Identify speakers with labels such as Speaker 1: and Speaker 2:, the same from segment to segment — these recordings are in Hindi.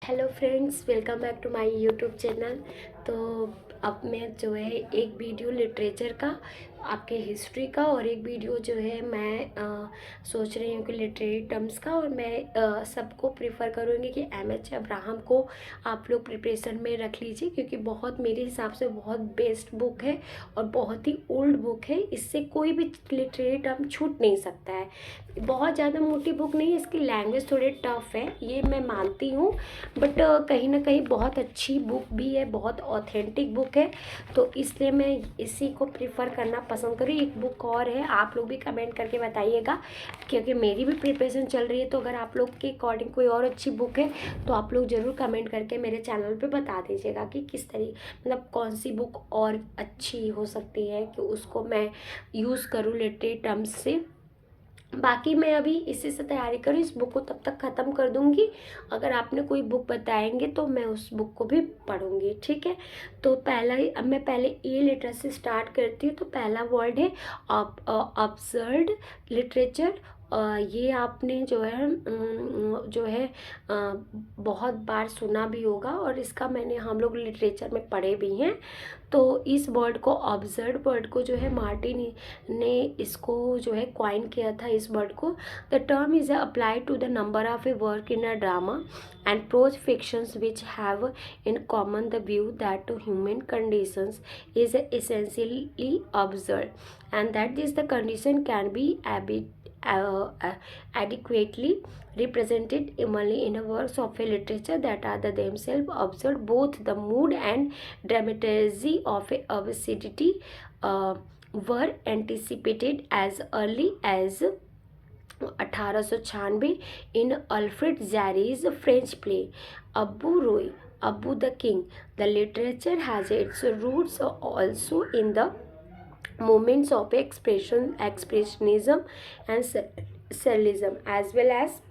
Speaker 1: Hello friends, welcome back to my YouTube channel. तो अब मैं जो है एक वीडियो लिटरेचर का, आपके हिस्ट्री का, और एक वीडियो जो है मैं सोच रही हूँ कि लिटरेरी टर्म्स का। और मैं सबको प्रीफर करूँगी कि एम.एच. अब्राहम को आप लोग प्रिपरेशन में रख लीजिए, क्योंकि बहुत मेरे हिसाब से बहुत बेस्ट बुक है और बहुत ही ओल्ड बुक है। इससे कोई भी लिटरेरी टर्म छूट नहीं सकता है। बहुत ज़्यादा मोटी बुक नहीं है, इसकी लैंग्वेज थोड़े टफ है, ये मैं मानती हूँ, बट कहीं ना कहीं बहुत अच्छी बुक भी है, बहुत ऑथेंटिक बुक है। तो इसलिए मैं इसी को प्रिफर करना पसंद करूँ। एक बुक और है, आप लोग भी कमेंट करके बताइएगा, क्योंकि मेरी भी प्रिपरेशन चल रही है। तो अगर आप लोग के अकॉर्डिंग कोई और अच्छी बुक है तो आप लोग ज़रूर कमेंट करके मेरे चैनल पे बता दीजिएगा कि किस तरीके, मतलब कौन सी बुक और अच्छी हो सकती है कि उसको मैं यूज़ करूँ लिटरेरी टर्म्स से। बाकी मैं अभी इसी से तैयारी करूँ, इस बुक को तब तक ख़त्म कर दूँगी। अगर आपने कोई बुक बताएंगे तो मैं उस बुक को भी पढ़ूँगी, ठीक है। तो पहला ही, अब मैं पहले ए लेटर से स्टार्ट करती हूँ। तो पहला वर्ड है अब्सर्ड लिटरेचर। ये आपने जो है बहुत बार सुना भी होगा, और इसका मैंने हम लोग लिटरेचर में पढ़े भी हैं। तो इस वर्ड को, ऑब्जर्व वर्ड को जो है मार्टिन ने इसको जो है क्वाइन किया था इस वर्ड को। The term is applied to the number of a work in a drama and prose fictions which have in common the view that human conditions is essentially observed and that is the condition can be adequately represented only in a works of a literature that are themselves observed both the mood and dramaturgy of a absurdity uh, were anticipated as early as 1896 in Alfred Jarry's French play Abu Roi, Abu the King. The literature has its roots also in the moments of expressionism and surrealism, as well as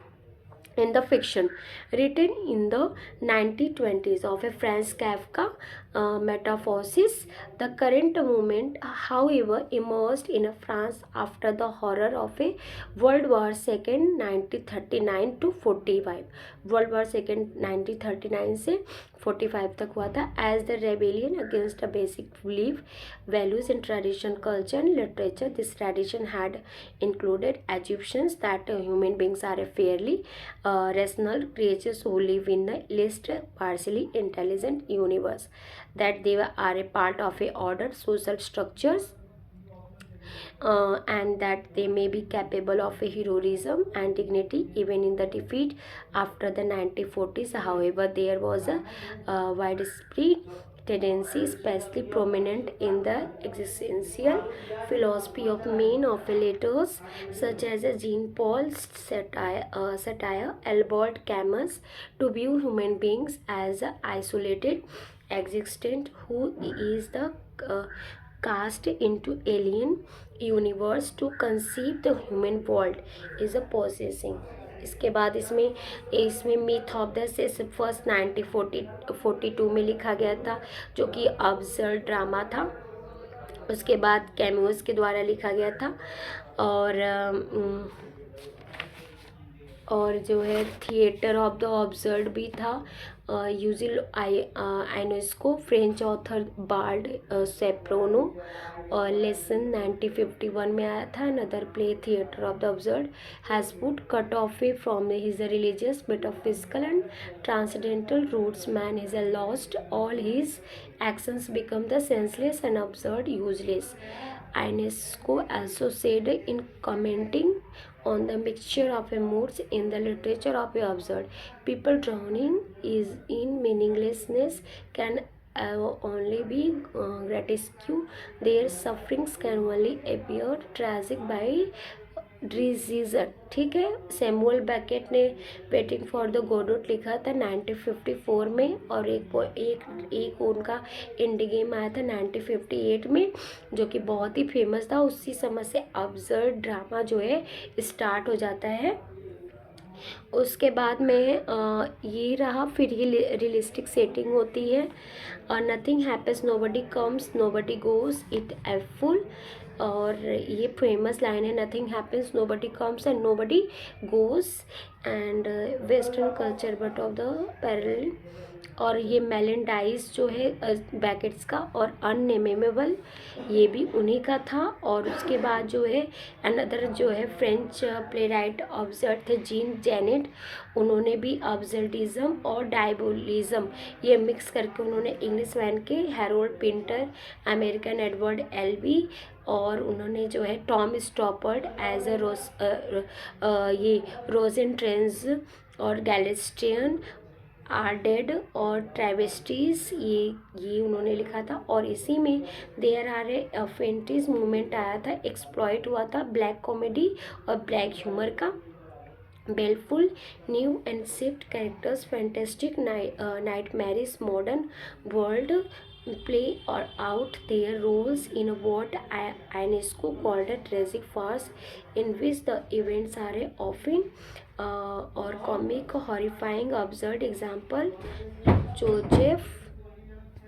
Speaker 1: in the fiction written in the 1920s of a Franz Kafka metamorphosis. The current movement, however, emerged in France after the horror of a World War II 1939 to 45। World war second 1939 से 45 तक हुआ था। As the rebellion against the basic belief values in tradition culture and literature, this tradition had included assumptions that human beings are a fairly rational creatures who live in the least partially intelligent universe, that they are a part of a ordered social structures, and that they may be capable of a heroism and dignity even in the defeat after the 1940s. However, there was a widespread tendency, especially prominent in the existential philosophy of men of letters such as Jean-Paul Sartre, Albert Camus, to view human beings as isolated existent who is the cast into alien universe to conceive the human world is a possessing। इसके बाद इसमें इसमें मिथ ऑफ द सिसिफस 1942 में लिखा गया था, जो कि अब्सर्ड ड्रामा था। उसके बाद कैम्यूस के द्वारा लिखा गया था। और जो है थिएटर ऑफ द ऑब्जर्व भी था। Eugene Ionesco, French author Bald Soprano. और लेसन 1951 में आया था। Another play theatre of the absurd has put cut off a from his religious metaphysical and transcendental roots man is a lost all his actions become the senseless and absurd useless। Ionesco also said in commenting on the mixture of moods in the literature of the absurd, people drowning is in meaninglessness can only be grotesque, their sufferings can only appear tragic by डिजीजर, ठीक है। सैमुअल बैकेट ने वेटिंग फॉर द गोडोट लिखा था 1954 में, और एक उनका इंडी गेम आया था 1958 में, जो कि बहुत ही फेमस था। उसी समय से अब्सर्ड ड्रामा जो है स्टार्ट हो जाता है। उसके बाद में ये रहा, फिर ये रियलिस्टिक सेटिंग होती है। Nothing happens, nobody comes, nobody goes, it awful और ये फेमस लाइन है, nothing happens, nobody comes and nobody goes, and western culture but of the parallel. और ये मेलेंडाइज जो है बैकेट्स का, और अननेमेबल ये भी उन्हीं का था। और उसके बाद जो है अनदर जो है फ्रेंच प्ले राइट ऑब्जर्व थे जीन जेनेट, उन्होंने भी ऑब्जर्टिज्म और डायबोलिज्म ये मिक्स करके उन्होंने इंग्लिश मैन के Harold Pinter, American Edward Elby, और उन्होंने जो है टॉम स्टॉपर्ड एज ये रोजन ट्रेंस और गैलेस्टियन आर डेड और ट्रेवेस्टीज ये उन्होंने लिखा था। और इसी में there are a fantasies movement आया था, एक्सप्लॉइट हुआ था ब्लैक कॉमेडी और ब्लैक ह्यूमर का। Baleful new and shift characters, fantastic nightmarish modern world play or out their roles in what UNESCO called a tragic farce, in which the events are often or comic, horrifying, absurd. Example: Joseph